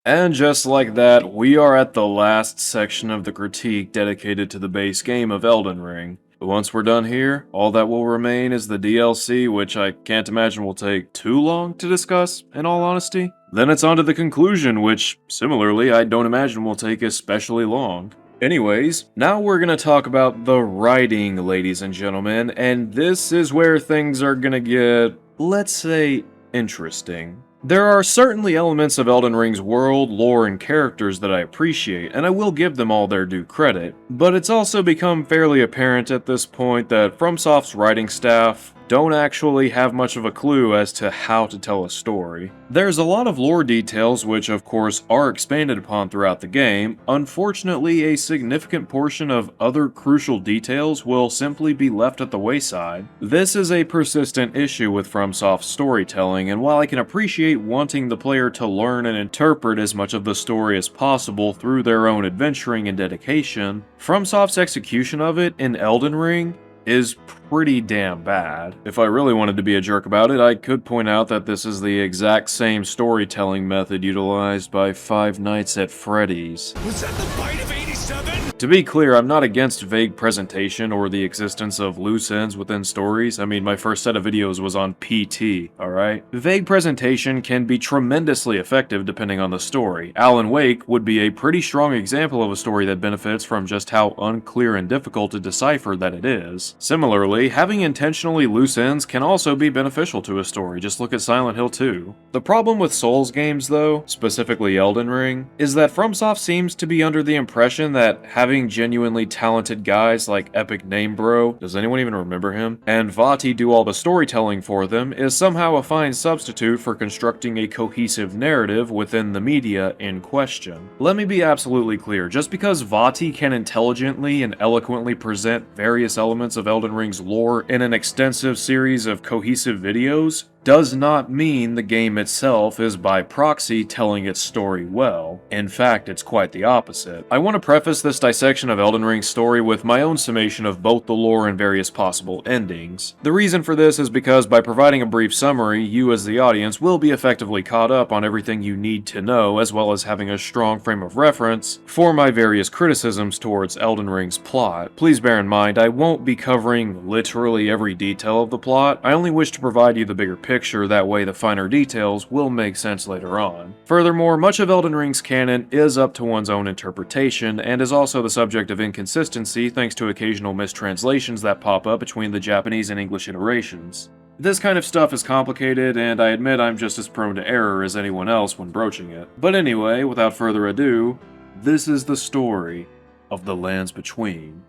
And just like that, we are at the last section of the critique dedicated to the base game of Elden Ring. But once we're done here, all that will remain is the DLC, which I can't imagine will take too long to discuss, in all honesty. Then it's on to the conclusion, which, similarly, I don't imagine will take especially long. Anyways, now we're gonna talk about the writing, ladies and gentlemen, and this is where things are gonna get, let's say, interesting. There are certainly elements of Elden Ring's world, lore, and characters that I appreciate, and I will give them all their due credit, but it's also become fairly apparent at this point that FromSoft's writing staff don't actually have much of a clue as to how to tell a story. There's a lot of lore details which of course are expanded upon throughout the game. Unfortunately, a significant portion of other crucial details will simply be left at the wayside. This is a persistent issue with FromSoft's storytelling, and while I can appreciate wanting the player to learn and interpret as much of the story as possible through their own adventuring and dedication, FromSoft's execution of it in Elden Ring is pretty damn bad. If I really wanted to be a jerk about it, I could point out that this is the exact same storytelling method utilized by Five Nights at Freddy's. Was that the bite of 87? To be clear, I'm not against vague presentation or the existence of loose ends within stories. I mean, my first set of videos was on PT, alright? Vague presentation can be tremendously effective depending on the story. Alan Wake would be a pretty strong example of a story that benefits from just how unclear and difficult to decipher that it is. Similarly, having intentionally loose ends can also be beneficial to a story, just look at Silent Hill 2. The problem with Souls games though, specifically Elden Ring, is that FromSoft seems to be under the impression that having genuinely talented guys like Epic Name Bro, does anyone even remember him, and Vaati do all the storytelling for them is somehow a fine substitute for constructing a cohesive narrative within the media in question. Let me be absolutely clear, just because Vaati can intelligently and eloquently present various elements of Elden Ring's lore in an extensive series of cohesive videos, does not mean the game itself is by proxy telling its story well. In fact, it's quite the opposite. I want to preface this dissection of Elden Ring's story with my own summation of both the lore and various possible endings. The reason for this is because by providing a brief summary, you as the audience will be effectively caught up on everything you need to know, as well as having a strong frame of reference for my various criticisms towards Elden Ring's plot. Please bear in mind, I won't be covering literally every detail of the plot. I only wish to provide you the bigger picture, that way the finer details will make sense later on. Furthermore, much of Elden Ring's canon is up to one's own interpretation, and is also the subject of inconsistency thanks to occasional mistranslations that pop up between the Japanese and English iterations. This kind of stuff is complicated, and I admit I'm just as prone to error as anyone else when broaching it. But anyway, without further ado, this is the story of the Lands Between.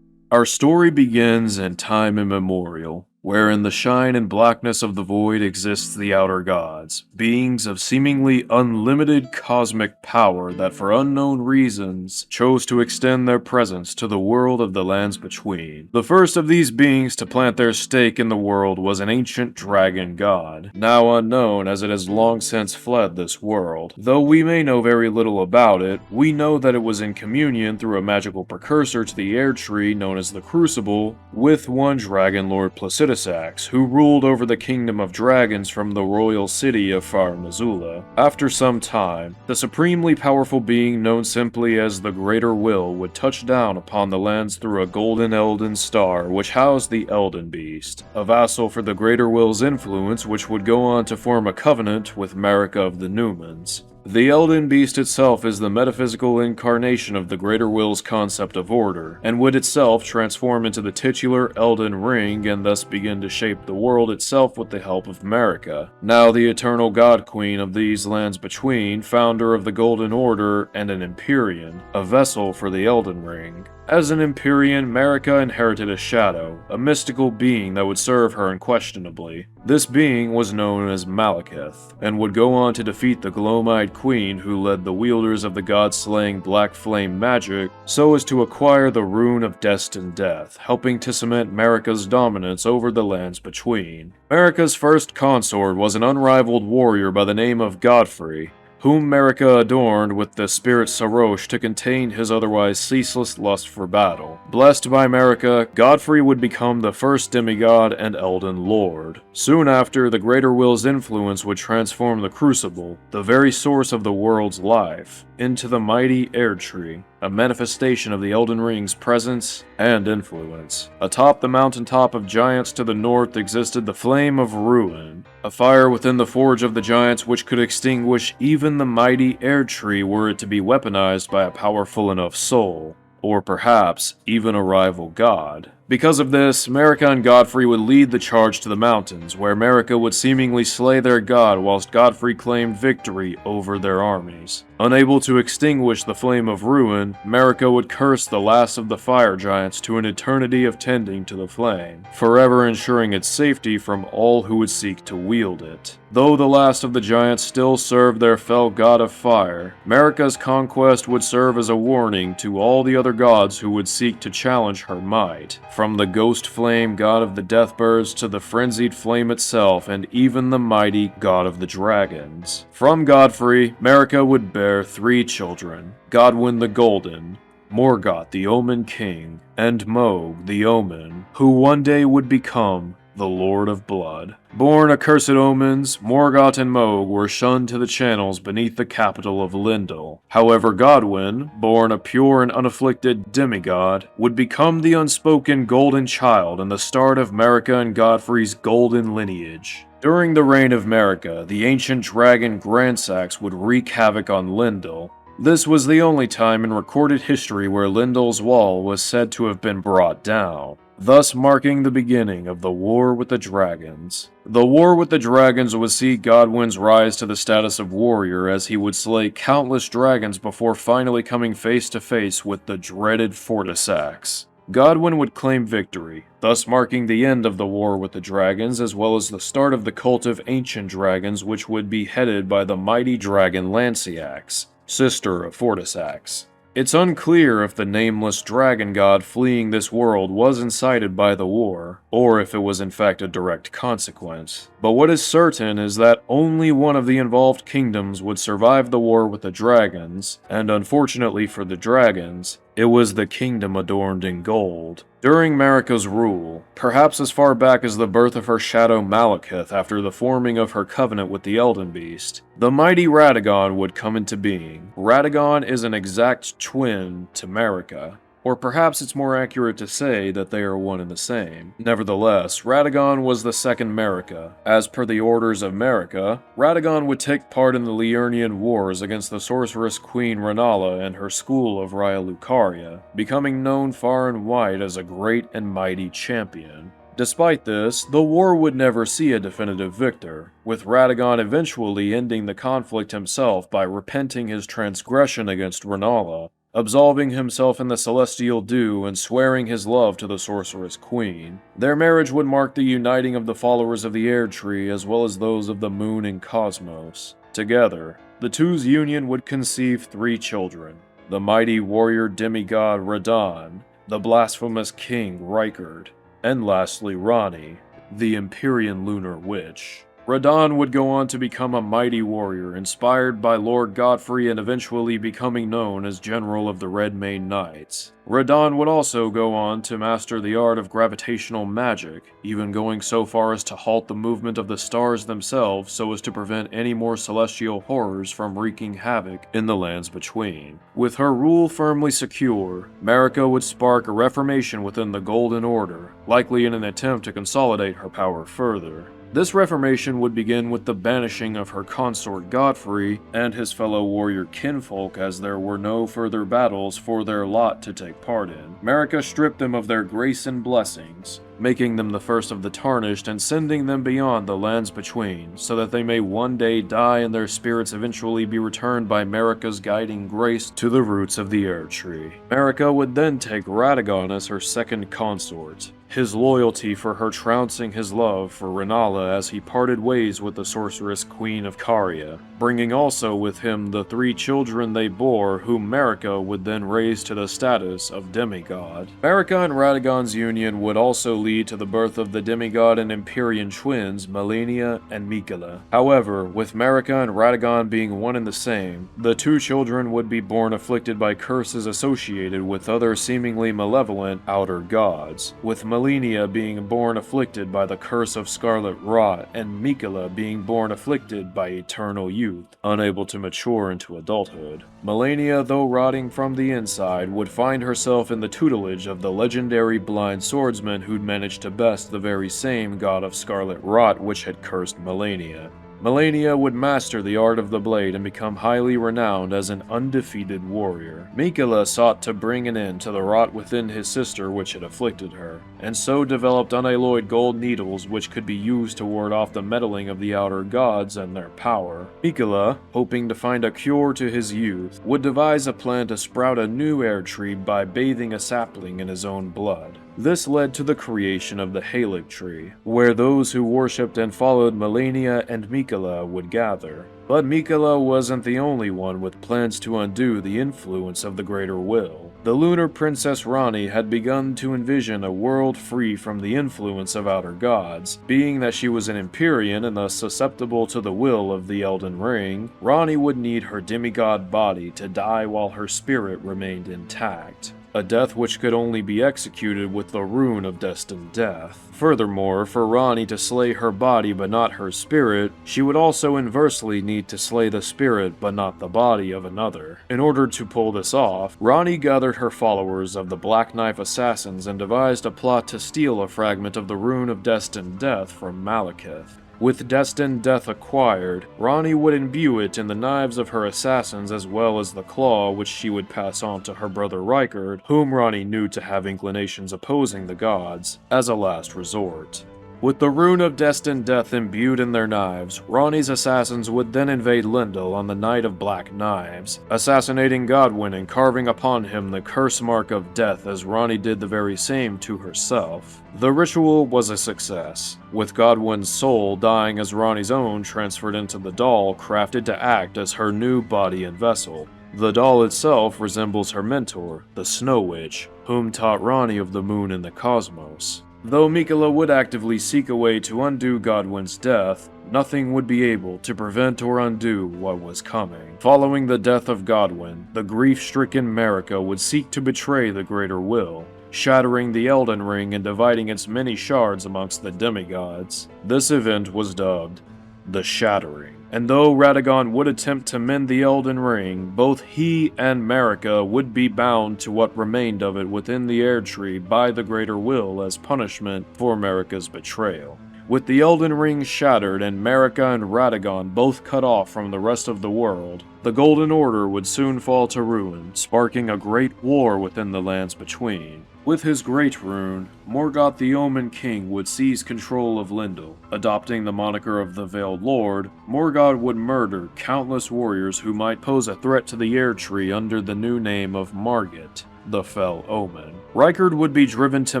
Our story begins in time immemorial, where in the shine and blackness of the void exists the outer gods, beings of seemingly unlimited cosmic power that for unknown reasons chose to extend their presence to the world of the Lands Between. The first of these beings to plant their stake in the world was an ancient dragon god, now unknown as it has long since fled this world. Though we may know very little about it, we know that it was in communion through a magical precursor to the air tree known as the Crucible, with one dragon lord Placidusax, who ruled over the kingdom of dragons from the royal city of Far Missoula. After some time, the supremely powerful being known simply as the Greater Will would touch down upon the lands through a golden Elden star which housed the Elden Beast, a vassal for the Greater Will's influence which would go on to form a covenant with Marika of the Newmans. The Elden Beast itself is the metaphysical incarnation of the Greater Will's concept of order, and would itself transform into the titular Elden Ring and thus begin to shape the world itself with the help of Marika, now the eternal God Queen of these Lands Between, founder of the Golden Order and an Empyrean, a vessel for the Elden Ring. As an Empyrean, Marika inherited a shadow, a mystical being that would serve her unquestionably. This being was known as Malekith, and would go on to defeat the Gloam-Eyed Queen who led the wielders of the god-slaying Black Flame magic, so as to acquire the Rune of Destined Death, helping to cement Marika's dominance over the Lands Between. Marika's first consort was an unrivaled warrior by the name of Godfrey, whom Marika adorned with the spirit Sarosh to contain his otherwise ceaseless lust for battle. Blessed by Marika, Godfrey would become the first demigod and Elden Lord. Soon after, the Greater Will's influence would transform the Crucible, the very source of the world's life, into the mighty Erdtree, a manifestation of the Elden Ring's presence and influence. Atop the mountaintop of giants to the north existed the Flame of Ruin, a fire within the forge of the giants which could extinguish even the mighty Erdtree were it to be weaponized by a powerful enough soul, or perhaps even a rival god. Because of this, Marika and Godfrey would lead the charge to the mountains, where Marika would seemingly slay their god whilst Godfrey claimed victory over their armies. Unable to extinguish the Flame of Ruin, Marika would curse the last of the fire giants to an eternity of tending to the flame, forever ensuring its safety from all who would seek to wield it. Though the last of the giants still served their fell god of fire, Marika's conquest would serve as a warning to all the other gods who would seek to challenge her might. From the ghost flame god of the Deathbirds to the frenzied flame itself and even the mighty god of the dragons. From Godfrey, Marika would bear 3 children, Godwyn the Golden, Morgoth the Omen King, and Mohg the Omen, who one day would become the Lord of Blood. Born accursed omens, Morgoth and Mohg were shunned to the channels beneath the capital of Lindel. However, Godwyn, born a pure and unafflicted demigod, would become the unspoken golden child and the start of Marika and Godfrey's golden lineage. During the reign of Marika, the ancient dragon Grandsax would wreak havoc on Lindel. This was the only time in recorded history where Lindel's wall was said to have been brought down, thus marking the beginning of the War with the Dragons. The War with the Dragons would see Godwyn's rise to the status of warrior as he would slay countless dragons before finally coming face to face with the dreaded Fortisax. Godwyn would claim victory, thus marking the end of the War with the Dragons as well as the start of the cult of ancient dragons which would be headed by the mighty dragon Lanciax, sister of Fortisax. It's unclear if the nameless dragon god fleeing this world was incited by the war, or if it was in fact a direct consequence. But what is certain is that only one of the involved kingdoms would survive the war with the dragons, and unfortunately for the dragons, it was the kingdom adorned in gold. During Marika's rule, perhaps as far back as the birth of her shadow Malekith after the forming of her covenant with the Elden Beast, the mighty Radagon would come into being. Radagon is an exact twin to Marika, or perhaps it's more accurate to say that they are one and the same. Nevertheless, Radagon was the second Marika. As per the orders of Marika, Radagon would take part in the Liurnian Wars against the sorceress queen Rennala and her school of Raya Lucaria, becoming known far and wide as a great and mighty champion. Despite this, the war would never see a definitive victor, with Radagon eventually ending the conflict himself by repenting his transgression against Rennala, absolving himself in the Celestial Dew and swearing his love to the Sorceress Queen. Their marriage would mark the uniting of the followers of the Erdtree as well as those of the Moon and Cosmos. Together, the two's union would conceive 3 children, the mighty warrior demigod Radahn, the blasphemous king Rykard, and lastly Ranni, the Empyrean lunar witch. Radahn would go on to become a mighty warrior, inspired by Lord Godfrey and eventually becoming known as General of the Redmane Knights. Radahn would also go on to master the art of gravitational magic, even going so far as to halt the movement of the stars themselves so as to prevent any more celestial horrors from wreaking havoc in the lands between. With her rule firmly secure, Marika would spark a reformation within the Golden Order, likely in an attempt to consolidate her power further. This reformation would begin with the banishing of her consort Godfrey and his fellow warrior kinfolk as there were no further battles for their lot to take part in. Marika stripped them of their grace and blessings, making them the first of the tarnished and sending them beyond the lands between, so that they may one day die and their spirits eventually be returned by Marika's guiding grace to the roots of the Erdtree. Marika would then take Radagon as her second consort, his loyalty for her trouncing his love for Rennala as he parted ways with the sorceress queen of Caria, bringing also with him the 3 children they bore, whom Marika would then raise to the status of demigod. Marika and Radagon's union would also lead to the birth of the demigod and Empyrean twins, Melina and Mikela. However, with Marika and Radagon being one and the same, the 2 children would be born afflicted by curses associated with other seemingly malevolent outer gods, with Melina being born afflicted by the curse of scarlet rot, and Mikela being born afflicted by eternal youth, unable to mature into adulthood. Melina, though rotting from the inside, would find herself in the tutelage of the legendary blind swordsman who'd managed to best the very same god of scarlet rot which had cursed Melina. Melina would master the art of the blade and become highly renowned as an undefeated warrior. Mikela sought to bring an end to the rot within his sister which had afflicted her, and so developed unalloyed gold needles which could be used to ward off the meddling of the outer gods and their power. Mikela, hoping to find a cure to his youth, would devise a plan to sprout a new air tree by bathing a sapling in his own blood. This led to the creation of the Halig tree, where those who worshipped and followed Melina and Mikela would gather. But Mikela wasn't the only one with plans to undo the influence of the Greater Will. The lunar princess Ranni had begun to envision a world free from the influence of outer gods. Being that she was an Empyrean and thus susceptible to the will of the Elden Ring, Ranni would need her demigod body to die while her spirit remained intact, a death which could only be executed with the rune of destined death. Furthermore, for Ranni to slay her body but not her spirit, she would also inversely need to slay the spirit but not the body of another. In order to pull this off, Ranni gathered her followers of the Black Knife Assassins and devised a plot to steal a fragment of the rune of destined death from Malekith. With destined death acquired, Ranni would imbue it in the knives of her assassins as well as the claw which she would pass on to her brother Rykard, whom Ranni knew to have inclinations opposing the gods, as a last resort. With the rune of destined death imbued in their knives, Ranni's assassins would then invade Lindell on the Night of Black Knives, assassinating Godwyn and carving upon him the curse mark of death as Ranni did the very same to herself. The ritual was a success, with Godwyn's soul dying as Ranni's own transferred into the doll crafted to act as her new body and vessel. The doll itself resembles her mentor, the Snow Witch, whom taught Ranni of the moon and the cosmos. Though Mikela would actively seek a way to undo Godwyn's death, nothing would be able to prevent or undo what was coming. Following the death of Godwyn, the grief-stricken Marika would seek to betray the Greater Will, shattering the Elden Ring and dividing its many shards amongst the demigods. This event was dubbed the Shattering. And though Radagon would attempt to mend the Elden Ring, both he and Marika would be bound to what remained of it within the Air Tree by the Greater Will as punishment for Marika's betrayal. With the Elden Ring shattered and Marika and Radagon both cut off from the rest of the world, the Golden Order would soon fall to ruin, sparking a great war within the lands between. With his great rune, Morgoth the Omen King would seize control of Lindell. Adopting the moniker of the Veiled Lord, Morgoth would murder countless warriors who might pose a threat to the Air Tree under the new name of Margit, the Fell Omen. Rykard would be driven to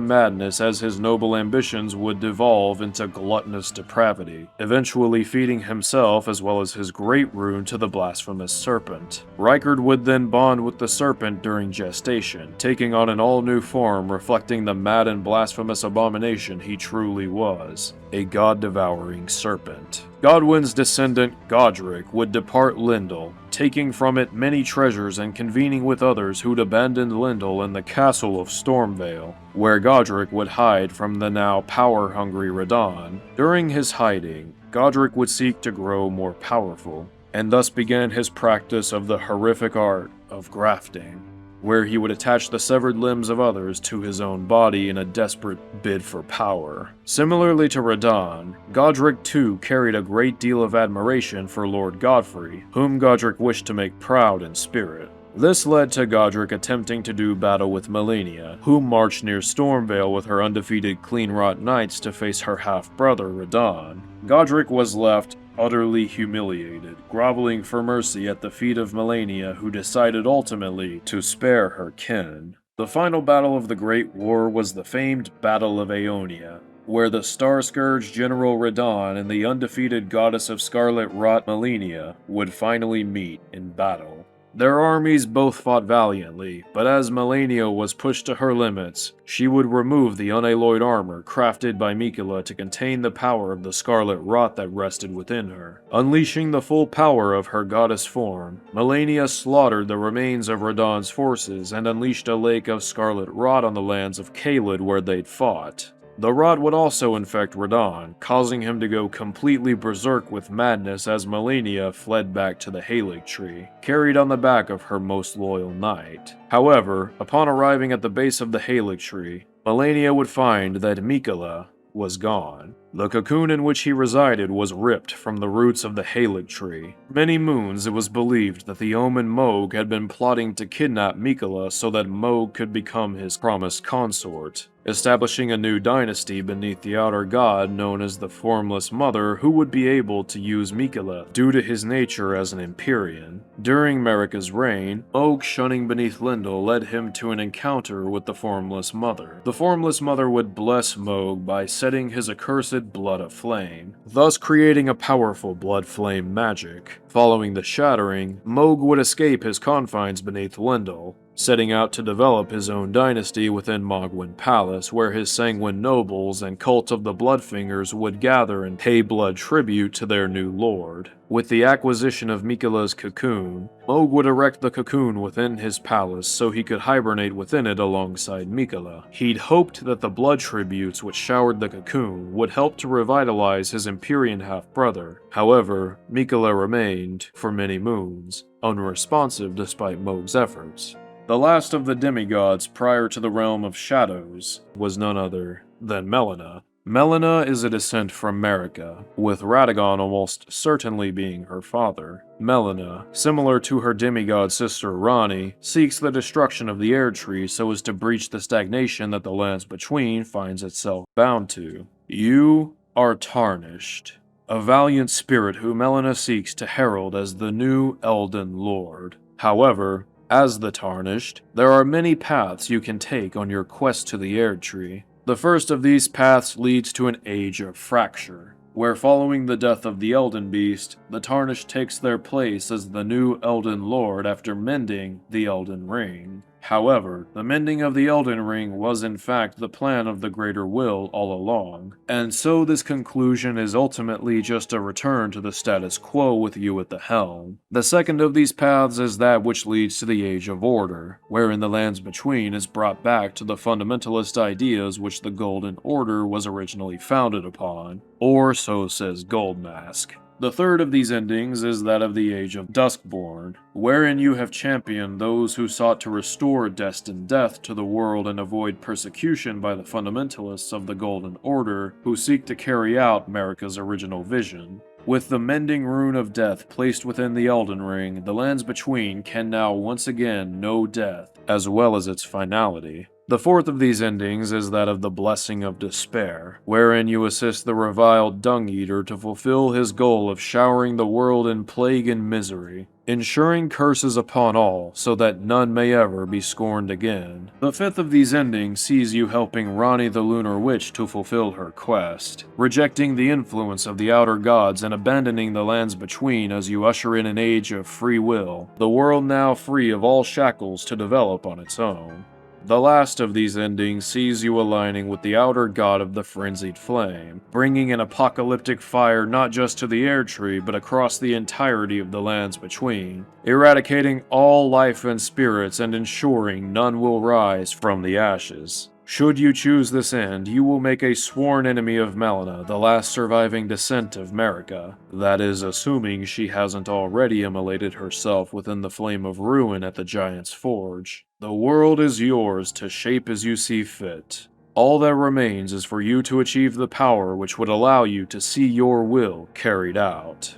madness as his noble ambitions would devolve into gluttonous depravity, eventually feeding himself as well as his great rune to the blasphemous serpent. Rykard would then bond with the serpent during gestation, taking on an all-new form reflecting the mad and blasphemous abomination he truly was, a god-devouring serpent. Godwyn's descendant, Godric, would depart Lindell, taking from it many treasures and convening with others who'd abandoned Lindell in the castle of Stormvale, where Godric would hide from the now power-hungry Radahn. During his hiding, Godric would seek to grow more powerful, and thus began his practice of the horrific art of grafting, where he would attach the severed limbs of others to his own body in a desperate bid for power. Similarly to Radahn, Godric too carried a great deal of admiration for Lord Godfrey, whom Godric wished to make proud in spirit. This led to Godric attempting to do battle with Melina, who marched near Stormvale with her undefeated Cleanrot Knights to face her half-brother Radahn. Godric was left utterly humiliated, groveling for mercy at the feet of Melina, who decided ultimately to spare her kin. The final battle of the Great War was the famed Battle of Aeonia, where the Star-Scourge General Radon and the undefeated goddess of scarlet rot Melina would finally meet in battle. Their armies both fought valiantly, but as Melina was pushed to her limits, she would remove the unalloyed armor crafted by Miquella to contain the power of the scarlet rot that rested within her. Unleashing the full power of her goddess form, Melina slaughtered the remains of Radon's forces and unleashed a lake of scarlet rot on the lands of Caelid where they'd fought. The rot would also infect Radon, causing him to go completely berserk with madness as Melina fled back to the Halig tree, carried on the back of her most loyal knight. However, upon arriving at the base of the Halig tree, Melina would find that Miquella was gone. The cocoon in which he resided was ripped from the roots of the Halig tree. Many moons it was believed that the omen Mohg had been plotting to kidnap Miquella so that Mohg could become his promised consort, establishing a new dynasty beneath the outer god known as the Formless Mother, who would be able to use Miquella due to his nature as an Empyrean. During Marika's reign, Mohg shunning beneath Lindel led him to an encounter with the Formless Mother. The Formless Mother would bless Mohg by setting his accursed blood aflame, thus creating a powerful blood flame magic. Following the shattering, Mohg would escape his confines beneath Lindel, setting out to develop his own dynasty within Mogwyn Palace, where his sanguine nobles and cult of the Bloodfingers would gather and pay blood tribute to their new lord. With the acquisition of Miquella's cocoon, Mohg would erect the cocoon within his palace so he could hibernate within it alongside Miquella. He'd hoped that the blood tributes which showered the cocoon would help to revitalize his Empyrean half-brother. However, Miquella remained, for many moons, unresponsive despite Mohg's efforts. The last of the demigods prior to the realm of shadows was none other than Melina. Melina is a descent from Marika, with Radagon almost certainly being her father. Melina, similar to her demigod sister Ranni, seeks the destruction of the Air Tree so as to breach the stagnation that the lands between finds itself bound to. You are tarnished, a valiant spirit who Melina seeks to herald as the new Elden Lord. However, as the Tarnished, there are many paths you can take on your quest to the Air Tree. The first of these paths leads to an age of fracture, where following the death of the Elden Beast, the Tarnished takes their place as the new Elden Lord after mending the Elden Ring. However, the mending of the Elden Ring was in fact the plan of the Greater Will all along, and so this conclusion is ultimately just a return to the status quo with you at the helm. The second of these paths is that which leads to the Age of Order, wherein the lands between is brought back to the fundamentalist ideas which the Golden Order was originally founded upon, or so says Goldmask. The third of these endings is that of the Age of Duskborn, wherein you have championed those who sought to restore destined death to the world and avoid persecution by the fundamentalists of the Golden Order who seek to carry out Marika's original vision. With the mending rune of death placed within the Elden Ring, the lands between can now once again know death, as well as its finality. The fourth of these endings is that of the Blessing of Despair, wherein you assist the reviled Dung Eater to fulfill his goal of showering the world in plague and misery, ensuring curses upon all so that none may ever be scorned again. The fifth of these endings sees you helping Ranni the Lunar Witch to fulfill her quest, rejecting the influence of the outer gods and abandoning the lands between as you usher in an age of free will, the world now free of all shackles to develop on its own. The last of these endings sees you aligning with the outer god of the frenzied flame, bringing an apocalyptic fire not just to the Air Tree but across the entirety of the lands between, eradicating all life and spirits and ensuring none will rise from the ashes. Should you choose this end, you will make a sworn enemy of Melina, the last surviving descent of Marika. That is, assuming she hasn't already immolated herself within the flame of ruin at the Giant's Forge. The world is yours to shape as you see fit. All that remains is for you to achieve the power which would allow you to see your will carried out.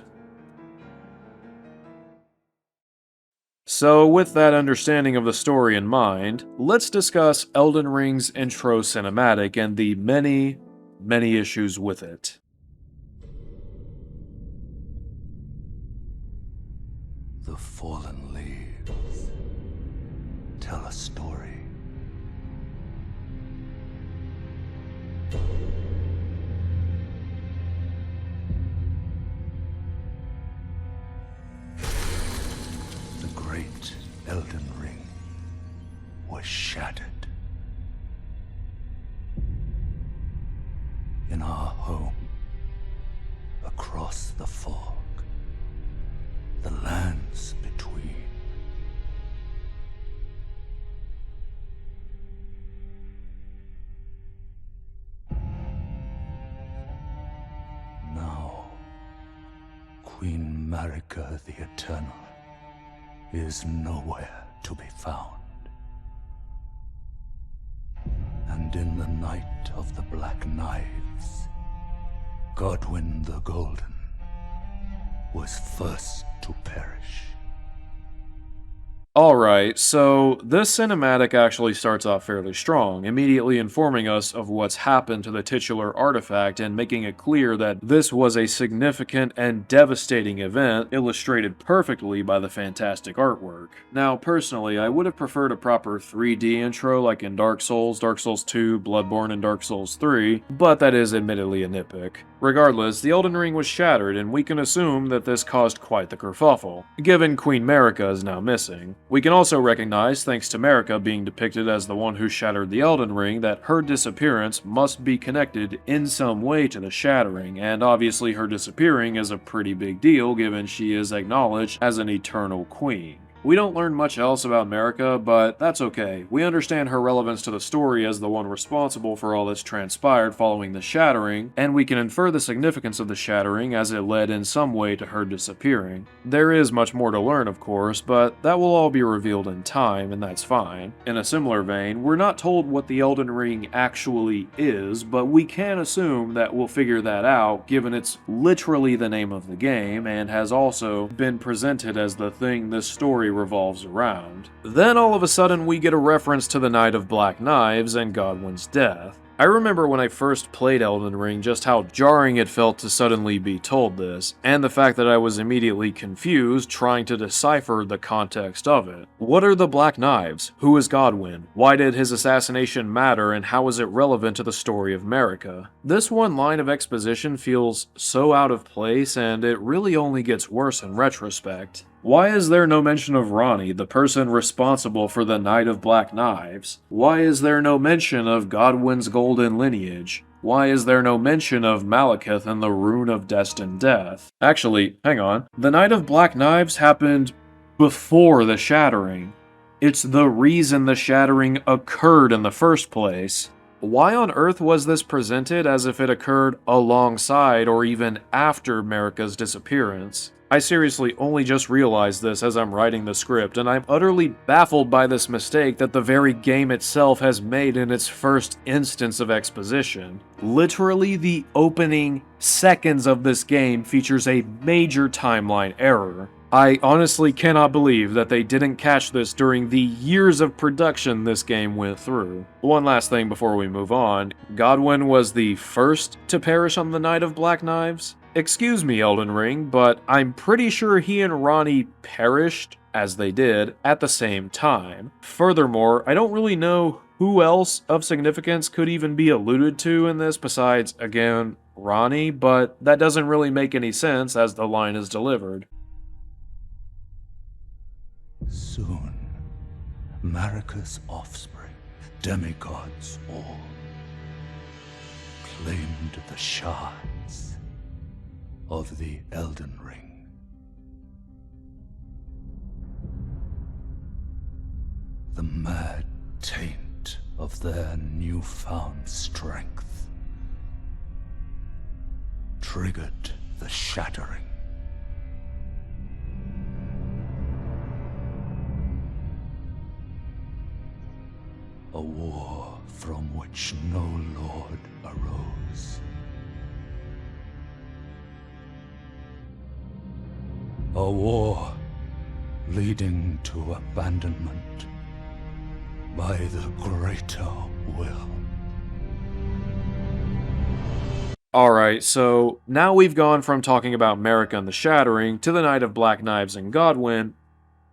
So with that understanding of the story in mind, let's discuss Elden Ring's intro cinematic and the many issues with it. The fallen leaves tell a story great Elden Ring was shattered. In our home, across the fog, the lands between. Now, Queen Marika the Eternal is nowhere to be found. And in the night of the Black Knives, Godwyn the Golden was first to perish. Alright, so this cinematic actually starts off fairly strong, immediately informing us of what's happened to the titular artifact and making it clear that this was a significant and devastating event, illustrated perfectly by the fantastic artwork. Now, personally, I would have preferred a proper 3D intro like in Dark Souls 2, Bloodborne, and Dark Souls 3, but that is admittedly a nitpick. Regardless, the Elden Ring was shattered, and we can assume that this caused quite the kerfuffle, given Queen Marika is now missing. We can also recognize, thanks to Marika being depicted as the one who shattered the Elden Ring, that her disappearance must be connected in some way to the shattering, and obviously her disappearing is a pretty big deal given she is acknowledged as an eternal queen. We don't learn much else about Marika, but that's okay. We understand her relevance to the story as the one responsible for all that's transpired following the shattering, and we can infer the significance of the shattering as it led in some way to her disappearing. There is much more to learn, of course, but that will all be revealed in time, and that's fine. In a similar vein, we're not told what the Elden Ring actually is, but we can assume that we'll figure that out, given it's literally the name of the game, and has also been presented as the thing this story revolves around. Then all of a sudden we get a reference to the Night of Black Knives and Godwyn's death. I remember when I first played Elden Ring just how jarring it felt to suddenly be told this, and the fact that I was immediately confused trying to decipher the context of it. What are the Black Knives? Who is Godwyn? Why did his assassination matter, and how is it relevant to the story of Marika? This one line of exposition feels so out of place, and it really only gets worse in retrospect. Why is there no mention of Ranni, the person responsible for the Night of Black Knives? Why is there no mention of Godwyn's golden lineage? Why is there no mention of Malekith and the Rune of Destined Death? Actually, hang on. The Night of Black Knives happened before the shattering. It's the reason the shattering occurred in the first place. Why on earth was this presented as if it occurred alongside or even after Marika's disappearance? I seriously only just realized this as I'm writing the script, and I'm utterly baffled by this mistake that the very game itself has made in its first instance of exposition. Literally, the opening seconds of this game features a major timeline error. I honestly cannot believe that they didn't catch this during the years of production this game went through. One last thing before we move on, Godwyn was the first to perish on the Night of Black Knives? Excuse me, Elden Ring, but I'm pretty sure he and Ranni perished, as they did, at the same time. Furthermore, I don't really know who else of significance could even be alluded to in this besides, again, Ranni, but that doesn't really make any sense as the line is delivered. Soon, Marika's offspring, demigods all, claimed the shards of the Elden Ring. The mad taint of their newfound strength triggered the shattering. A war from which no lord arose. A war leading to abandonment by the greater will. Alright, so now we've gone from talking about Marika and the Shattering to the Night of Black Knives and Godwyn,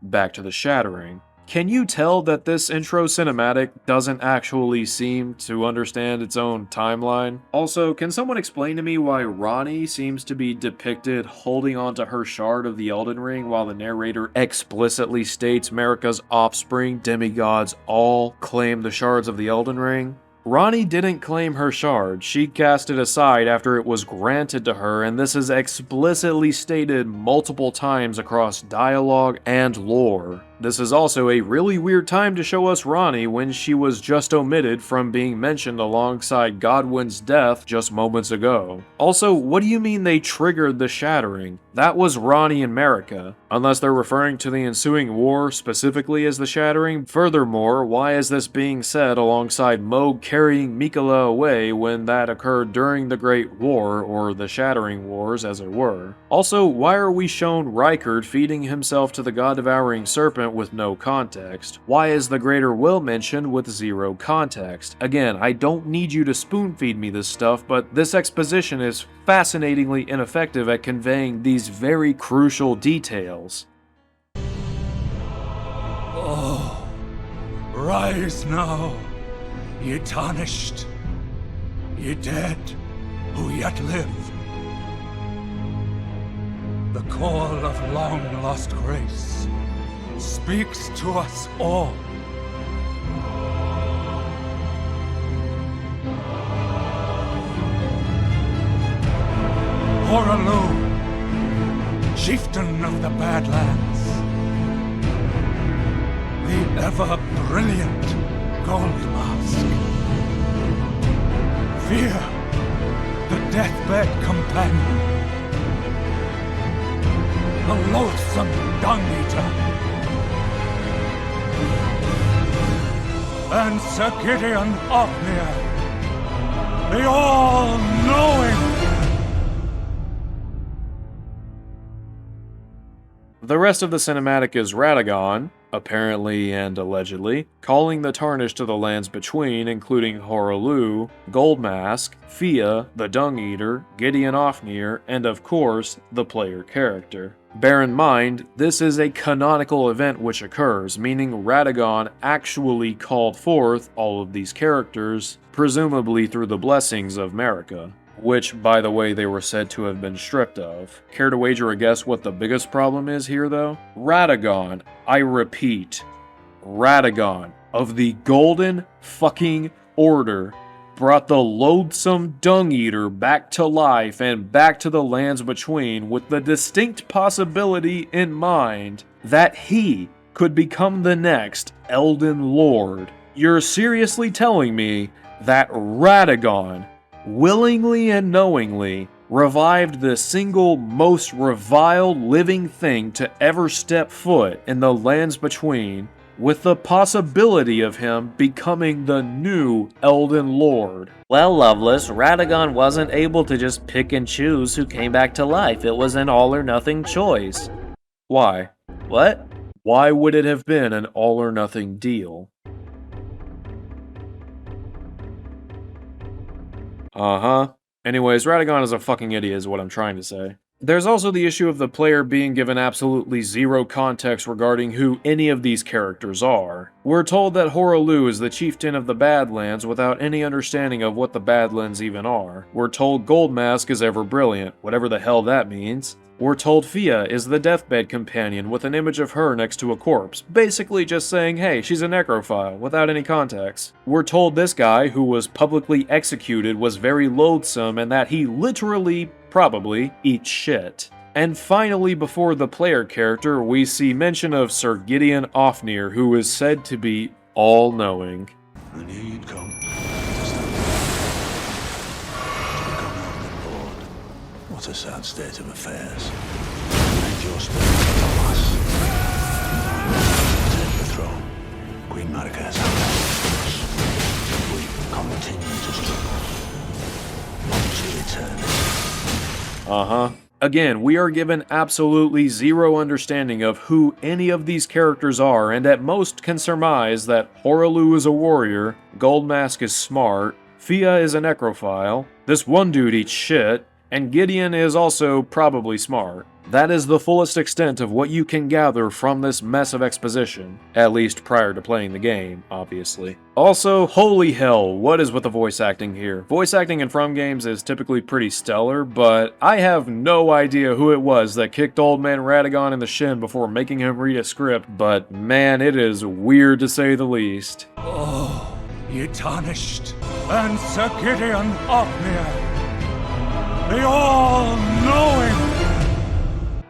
back to the Shattering. Can you tell that this intro cinematic doesn't actually seem to understand its own timeline? Also, can someone explain to me why Ranni seems to be depicted holding onto her shard of the Elden Ring while the narrator explicitly states Marika's offspring demigods all claim the shards of the Elden Ring? Ranni didn't claim her shard, she cast it aside after it was granted to her, and this is explicitly stated multiple times across dialogue and lore. This is also a really weird time to show us Ranni when she was just omitted from being mentioned alongside Godwyn's death just moments ago. Also, what do you mean they triggered the shattering? That was Ranni and Marika, unless they're referring to the ensuing war specifically as the shattering. Furthermore, why is this being said alongside Mohg carrying Miquella away when that occurred during the Great War, or the Shattering Wars as it were? Also, why are we shown Rykard feeding himself to the god-devouring serpent with no context? Why is the Greater Will mentioned with zero context? Again, I don't need you to spoon-feed me this stuff, but this exposition is fascinatingly ineffective at conveying these very crucial details. Oh, rise now, ye tarnished, ye dead who yet live. The call of long-lost grace speaks to us all. Horalu, chieftain of the Badlands, the ever-brilliant Gold Mask. Fear, the deathbed companion, the loathsome dung-eater, and Sir Gideon Ofnir, the all-knowing. The rest of the cinematic is Radagon, apparently and allegedly, calling the Tarnished to the lands between, including Horalu, Goldmask, Fia, the Dung Eater, Gideon Ofnir, and of course, the player character. Bear in mind, this is a canonical event which occurs, meaning Radagon actually called forth all of these characters, presumably through the blessings of Marika. Which, by the way, they were said to have been stripped of. Care to wager a guess what the biggest problem is here, though? Radagon, I repeat, Radagon of the Golden fucking Order brought the loathsome Dung Eater back to life and back to the lands between with the distinct possibility in mind that he could become the next Elden Lord. You're seriously telling me that Radagon willingly and knowingly revived the single most reviled living thing to ever step foot in the lands between, with the possibility of him becoming the new Elden Lord? Well, Loveless, Radagon wasn't able to just pick and choose who came back to life. It was an all-or-nothing choice. Why? What? Why would it have been an all-or-nothing deal? Uh-huh. Anyways, Radagon is a fucking idiot is what I'm trying to say. There's also the issue of the player being given absolutely zero context regarding who any of these characters are. We're told that Horalu is the chieftain of the Badlands without any understanding of what the Badlands even are. We're told Goldmask is ever brilliant, whatever the hell that means. We're told Fia is the deathbed companion with an image of her next to a corpse, basically just saying, hey, she's a necrophile, without any context. We're told this guy, who was publicly executed, was very loathsome and that he literally, probably, eats shit. And finally, before the player character, we see mention of Sir Gideon Ofnir, who is said to be all-knowing. The need come to stand to become Elden Lord. What a sad state of affairs. And your spirit of us. Take the throne. Queen Marika has we continue to struggle. Unto eternity. Uh-huh. Again, we are given absolutely zero understanding of who any of these characters are, and at most can surmise that Horalu is a warrior, Goldmask is smart, Fia is a necrophile, this one dude eats shit, And Gideon is also probably smart. That is the fullest extent of what you can gather from this mess of exposition, at least prior to playing the game, obviously. Also, holy hell, what is with the voice acting here? Voice acting in From games is typically pretty stellar, but I have no idea who it was that kicked old man Radagon in the shin before making him read a script, but man, it is weird to say the least. Oh, ye tarnished, and Sir Gideon Ofnir, the all-knowing.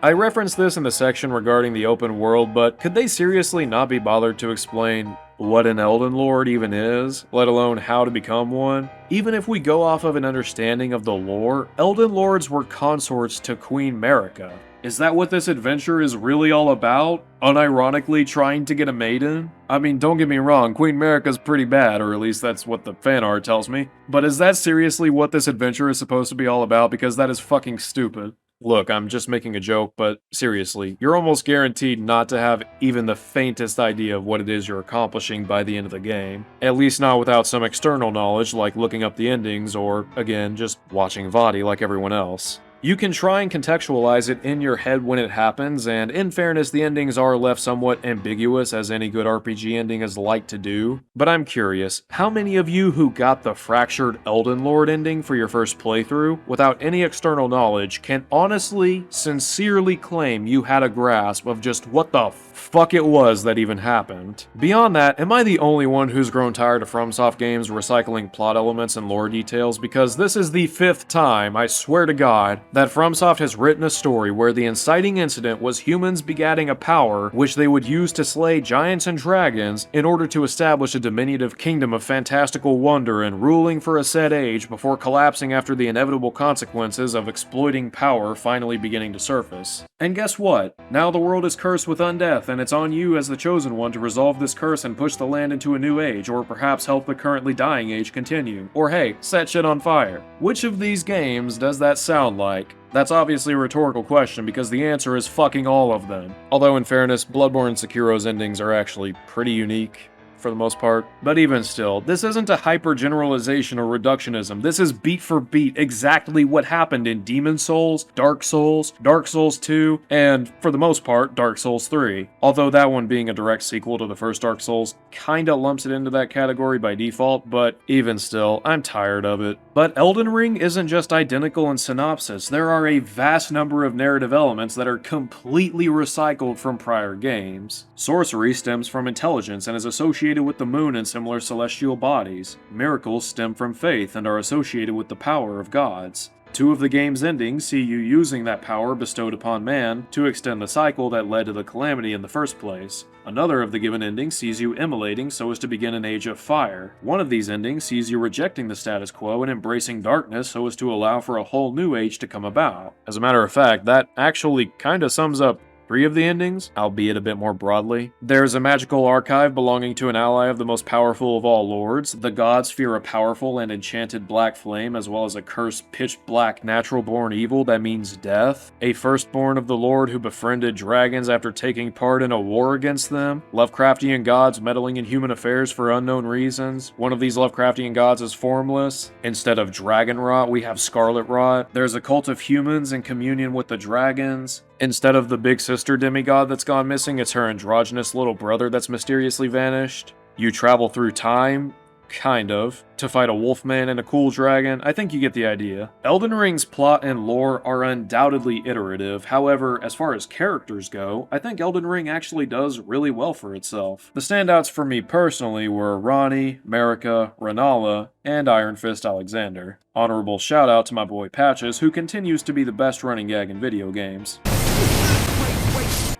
I referenced this in the section regarding the open world, but could they seriously not be bothered to explain what an Elden Lord even is, let alone how to become one? Even if we go off of an understanding of the lore, Elden Lords were consorts to Queen Marika. Is that what this adventure is really all about? Unironically trying to get a maiden? I mean, don't get me wrong, Queen Marika's pretty bad, or at least that's what the fan art tells me. But is that seriously what this adventure is supposed to be all about? Because that is fucking stupid. Look, I'm just making a joke, but seriously, you're almost guaranteed not to have even the faintest idea of what it is you're accomplishing by the end of the game. At least not without some external knowledge like looking up the endings or, again, just watching Vaati like everyone else. You can try and contextualize it in your head when it happens, and in fairness, the endings are left somewhat ambiguous, as any good RPG ending is like to do. But I'm curious, how many of you who got the fractured Elden Lord ending for your first playthrough, without any external knowledge, can honestly, sincerely claim you had a grasp of just what the fuck it was that even happened? Beyond that, am I the only one who's grown tired of FromSoft games recycling plot elements and lore details? Because this is the 5th time, I swear to God, that FromSoft has written a story where the inciting incident was humans begatting a power which they would use to slay giants and dragons in order to establish a diminutive kingdom of fantastical wonder and ruling for a set age before collapsing after the inevitable consequences of exploiting power finally beginning to surface. And guess what? Now the world is cursed with undeath, and it's on you as the chosen one to resolve this curse and push the land into a new age, or perhaps help the currently dying age continue. Or hey, set shit on fire. Which of these games does that sound like? That's obviously a rhetorical question because the answer is fucking all of them. Although in fairness, Bloodborne and Sekiro's endings are actually pretty unique for the most part. But even still, this isn't a hyper-generalization or reductionism. This is beat for beat exactly what happened in Demon's Souls, Dark Souls 2, and for the most part, Dark Souls 3. Although that one being a direct sequel to the first Dark Souls kinda lumps it into that category by default, but even still, I'm tired of it. But Elden Ring isn't just identical in synopsis. There are a vast number of narrative elements that are completely recycled from prior games. Sorcery stems from intelligence and is associated with the moon and similar celestial bodies. Miracles stem from faith and are associated with the power of gods. 2 of the game's endings see you using that power bestowed upon man to extend the cycle that led to the calamity in the first place. Another of the given endings sees you immolating so as to begin an age of fire. One of these endings sees you rejecting the status quo and embracing darkness so as to allow for a whole new age to come about. As a matter of fact, that actually kinda sums up 3 of the endings, albeit a bit more broadly. There's a magical archive belonging to an ally of the most powerful of all lords. The gods fear a powerful and enchanted black flame, as well as a cursed pitch-black natural-born evil that means death. A firstborn of the lord who befriended dragons after taking part in a war against them. Lovecraftian gods meddling in human affairs for unknown reasons. One of these Lovecraftian gods is formless. Instead of dragon rot, we have scarlet rot. There's a cult of humans in communion with the dragons. Instead of the big sister demigod that's gone missing, it's her androgynous little brother that's mysteriously vanished. You travel through time, kind of, to fight a wolfman and a cool dragon. I think you get the idea. Elden Ring's plot and lore are undoubtedly iterative. However, as far as characters go, I think Elden Ring actually does really well for itself. The standouts for me personally were Ranni, Marika, Rennala, and Iron Fist Alexander. Honorable shout out to my boy Patches, who continues to be the best running gag in video games.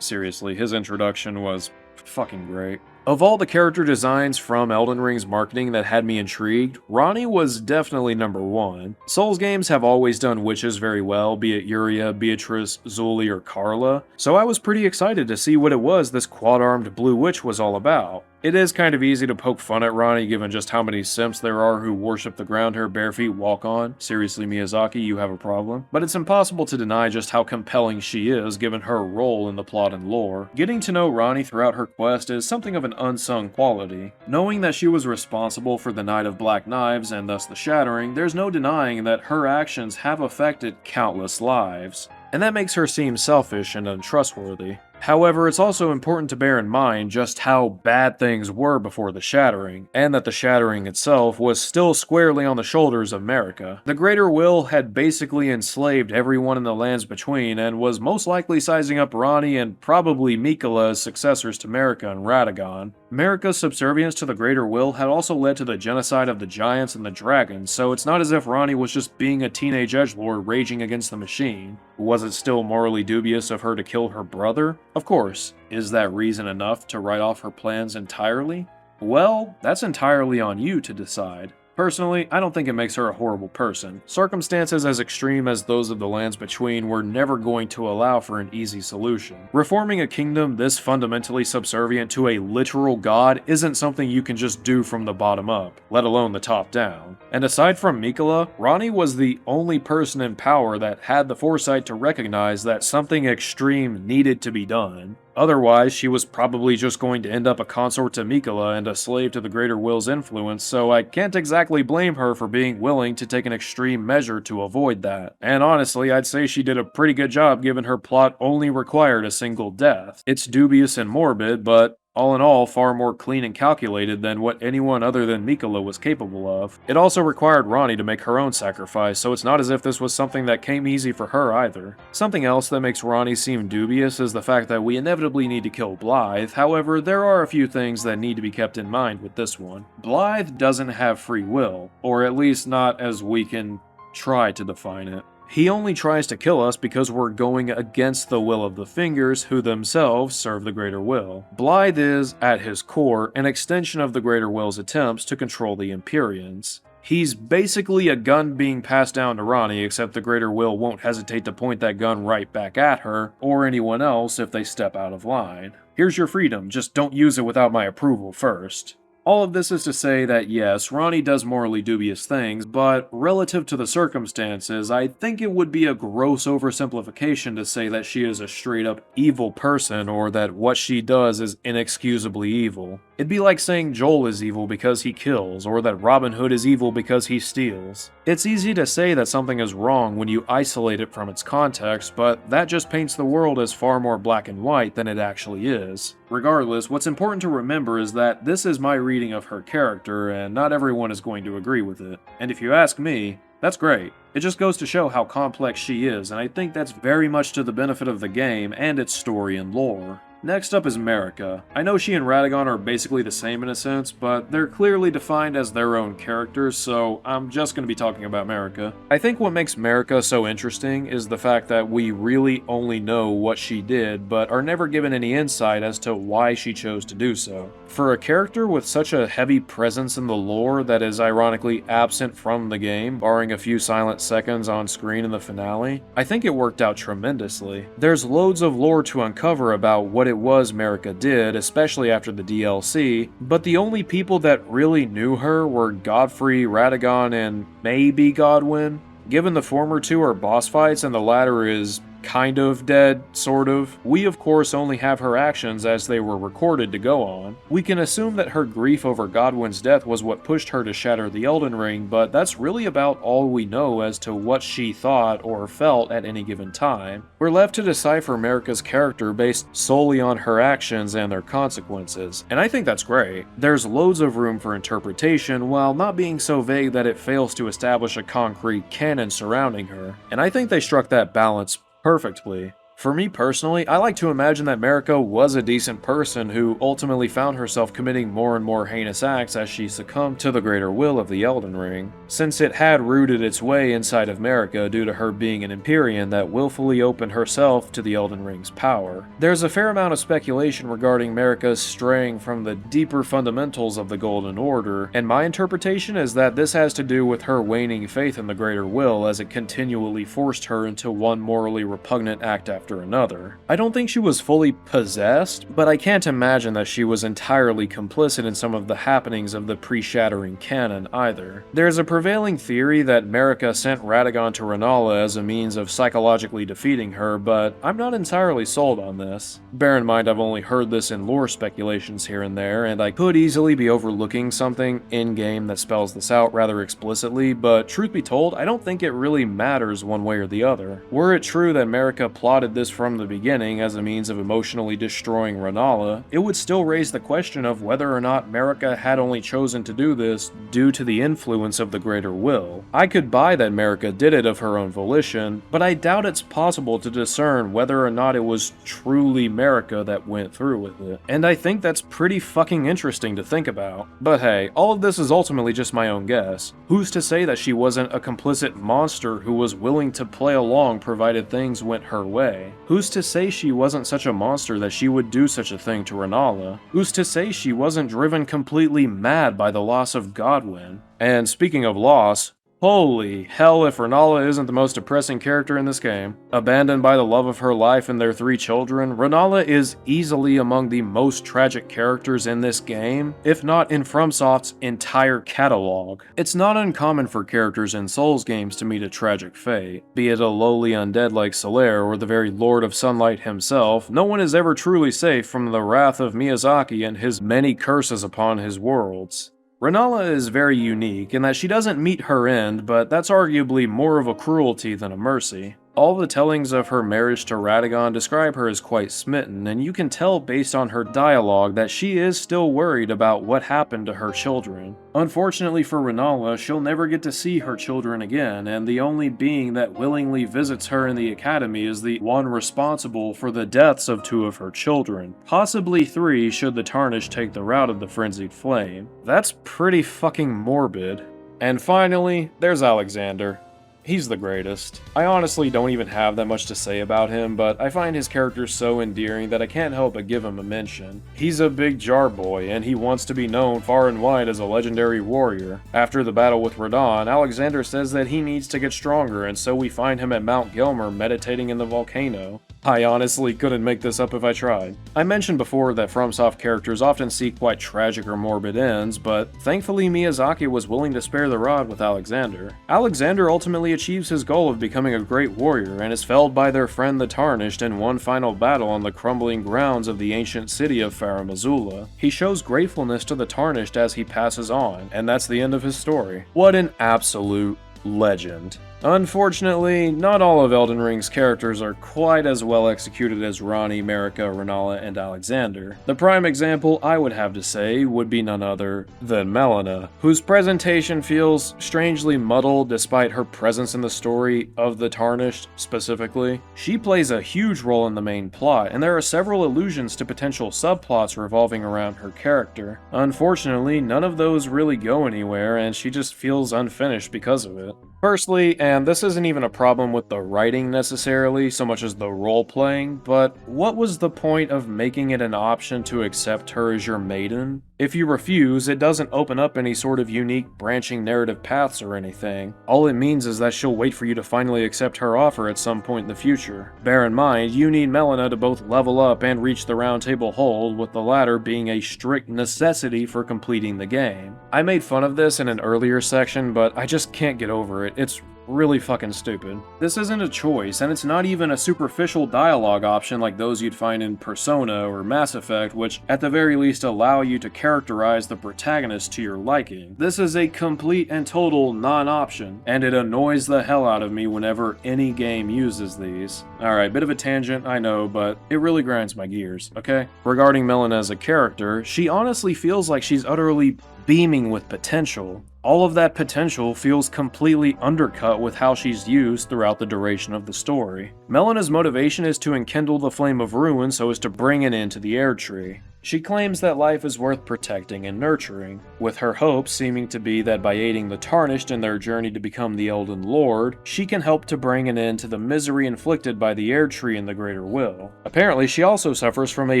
Seriously, his introduction was fucking great. Of all the character designs from Elden Ring's marketing that had me intrigued, Ranni was definitely number 1. Souls games have always done witches very well, be it Yuria, Beatrice, Zully, or Carla, so I was pretty excited to see what it was this quad-armed blue witch was all about. It is kind of easy to poke fun at Ranni given just how many simps there are who worship the ground her bare feet walk on. Seriously, Miyazaki, you have a problem. But it's impossible to deny just how compelling she is given her role in the plot and lore. Getting to know Ranni throughout her quest is something of an an unsung quality. Knowing that she was responsible for the Night of Black Knives and thus the Shattering, there's no denying that her actions have affected countless lives, and that makes her seem selfish and untrustworthy. However, it's also important to bear in mind just how bad things were before the Shattering, and that the Shattering itself was still squarely on the shoulders of Marika. The Greater Will had basically enslaved everyone in the lands between, and was most likely sizing up Ranni and probably Mikola as successors to Marika and Radagon. Marika's subservience to the Greater Will had also led to the genocide of the Giants and the Dragons, so it's not as if Ranni was just being a teenage edgelord raging against the machine. Was it still morally dubious of her to kill her brother? Of course. Is that reason enough to write off her plans entirely? Well, that's entirely on you to decide. Personally, I don't think it makes her a horrible person. Circumstances as extreme as those of the lands between were never going to allow for an easy solution. Reforming a kingdom this fundamentally subservient to a literal god isn't something you can just do from the bottom up, let alone the top down. And aside from Mikola, Ranni was the only person in power that had the foresight to recognize that something extreme needed to be done. Otherwise, she was probably just going to end up a consort to Mikola and a slave to the Greater Will's influence, so I can't exactly blame her for being willing to take an extreme measure to avoid that. And honestly, I'd say she did a pretty good job given her plot only required a single death. It's dubious and morbid, but all in all, far more clean and calculated than what anyone other than Mikola was capable of. It also required Ranni to make her own sacrifice, so it's not as if this was something that came easy for her either. Something else that makes Ranni seem dubious is the fact that we inevitably need to kill Blythe. However, there are a few things that need to be kept in mind with this one. Blythe doesn't have free will, or at least not as we can try to define it. He only tries to kill us because we're going against the will of the Fingers, who themselves serve the Greater Will. Blythe is, at his core, an extension of the Greater Will's attempts to control the Empyreans. He's basically a gun being passed down to Ranni, except the Greater Will won't hesitate to point that gun right back at her, or anyone else if they step out of line. Here's your freedom, just don't use it without my approval first. All of this is to say that yes, Ranni does morally dubious things, but relative to the circumstances, I think it would be a gross oversimplification to say that she is a straight-up evil person or that what she does is inexcusably evil. It'd be like saying Joel is evil because he kills, or that Robin Hood is evil because he steals. It's easy to say that something is wrong when you isolate it from its context, but that just paints the world as far more black and white than it actually is. Regardless, what's important to remember is that this is my reading of her character, and not everyone is going to agree with it. And if you ask me, that's great. It just goes to show how complex she is, and I think that's very much to the benefit of the game and its story and lore. Next up is Marika. I know she and Radagon are basically the same in a sense, but they're clearly defined as their own characters, so I'm just going to be talking about Marika. I think what makes Marika so interesting is the fact that we really only know what she did, but are never given any insight as to why she chose to do so. For a character with such a heavy presence in the lore that is ironically absent from the game, barring a few silent seconds on screen in the finale, I think it worked out tremendously. There's loads of lore to uncover about what it was Marika did, especially after the DLC, but the only people that really knew her were Godfrey, Radagon, and maybe Godwyn. Given the former two are boss fights and the latter is kind of dead, sort of, we of course only have her actions as they were recorded to go on. We can assume that her grief over Godwyn's death was what pushed her to shatter the Elden Ring, but that's really about all we know as to what she thought or felt at any given time. We're left to decipher Marika's character based solely on her actions and their consequences, and I think that's great. There's loads of room for interpretation while not being so vague that it fails to establish a concrete canon surrounding her, and I think they struck that balance perfectly. For me personally, I like to imagine that Marika was a decent person who ultimately found herself committing more and more heinous acts as she succumbed to the greater will of the Elden Ring, since it had rooted its way inside of Marika due to her being an Empyrean that willfully opened herself to the Elden Ring's power. There's a fair amount of speculation regarding Marika straying from the deeper fundamentals of the Golden Order, and my interpretation is that this has to do with her waning faith in the greater will as it continually forced her into one morally repugnant act after after another. I don't think she was fully possessed, but I can't imagine that she was entirely complicit in some of the happenings of the pre-Shattering canon either. There's a prevailing theory that Marika sent Radagon to Rennala as a means of psychologically defeating her, but I'm not entirely sold on this. Bear in mind I've only heard this in lore speculations here and there, and I could easily be overlooking something in-game that spells this out rather explicitly, but truth be told, I don't think it really matters one way or the other. Were it true that Marika plotted this from the beginning as a means of emotionally destroying Rennala, it would still raise the question of whether or not Marika had only chosen to do this due to the influence of the greater will. I could buy that Marika did it of her own volition, but I doubt it's possible to discern whether or not it was truly Marika that went through with it. And I think that's pretty fucking interesting to think about. But hey, all of this is ultimately just my own guess. Who's to say that she wasn't a complicit monster who was willing to play along provided things went her way? Who's to say she wasn't such a monster that she would do such a thing to Rennala? Who's to say she wasn't driven completely mad by the loss of Godwyn? And speaking of loss, holy hell if Rennala isn't the most depressing character in this game. Abandoned by the love of her life and their 3 children, Rennala is easily among the most tragic characters in this game, if not in FromSoft's entire catalog. It's not uncommon for characters in Souls games to meet a tragic fate. Be it a lowly undead like Solaire or the very Lord of Sunlight himself, no one is ever truly safe from the wrath of Miyazaki and his many curses upon his worlds. Rennala is very unique in that she doesn't meet her end, but that's arguably more of a cruelty than a mercy. All the tellings of her marriage to Radagon describe her as quite smitten, and you can tell based on her dialogue that she is still worried about what happened to her children. Unfortunately for Rennala, she'll never get to see her children again, and the only being that willingly visits her in the academy is the one responsible for the deaths of 2 of her children, possibly 3 should the Tarnished take the route of the Frenzied Flame. That's pretty fucking morbid. And finally, there's Alexander. He's the greatest. I honestly don't even have that much to say about him, but I find his character so endearing that I can't help but give him a mention. He's a big jar boy, and he wants to be known far and wide as a legendary warrior. After the battle with Radahn, Alexander says that he needs to get stronger, and so we find him at Mount Gelmir meditating in the volcano. I honestly couldn't make this up if I tried. I mentioned before that FromSoft characters often seek quite tragic or morbid ends, but thankfully Miyazaki was willing to spare the rod with Alexander. Alexander ultimately achieves his goal of becoming a great warrior and is felled by their friend the Tarnished in one final battle on the crumbling grounds of the ancient city of Farum Azula. He shows gratefulness to the Tarnished as he passes on, and that's the end of his story. What an absolute legend. Unfortunately, not all of Elden Ring's characters are quite as well executed as Ranni, Marika, Rennala, and Alexander. The prime example I would have to say would be none other than Melina, whose presentation feels strangely muddled despite her presence in the story of the Tarnished specifically. She plays a huge role in the main plot, and there are several allusions to potential subplots revolving around her character. Unfortunately, none of those really go anywhere, and she just feels unfinished because of it. Firstly, and this isn't even a problem with the writing necessarily, so much as the role-playing, but what was the point of making it an option to accept her as your maiden? If you refuse, it doesn't open up any sort of unique branching narrative paths or anything. All it means is that she'll wait for you to finally accept her offer at some point in the future. Bear in mind, you need Melina to both level up and reach the Round Table Hold, with the latter being a strict necessity for completing the game. I made fun of this in an earlier section, but I just can't get over it. It's really fucking stupid. This isn't a choice, and it's not even a superficial dialogue option like those you'd find in Persona or Mass Effect, which at the very least allow you to characterize the protagonist to your liking. This is a complete and total non-option, and it annoys the hell out of me whenever any game uses these. Alright, bit of a tangent, I know, but it really grinds my gears, okay? Regarding Melina as a character, she honestly feels like she's utterly beaming with potential. All of that potential feels completely undercut with how she's used throughout the duration of the story. Melina's motivation is to enkindle the flame of ruin so as to bring an end to the Air Tree. She claims that life is worth protecting and nurturing, with her hopes seeming to be that by aiding the Tarnished in their journey to become the Elden Lord, she can help to bring an end to the misery inflicted by the Air Tree and the Greater Will. Apparently, she also suffers from a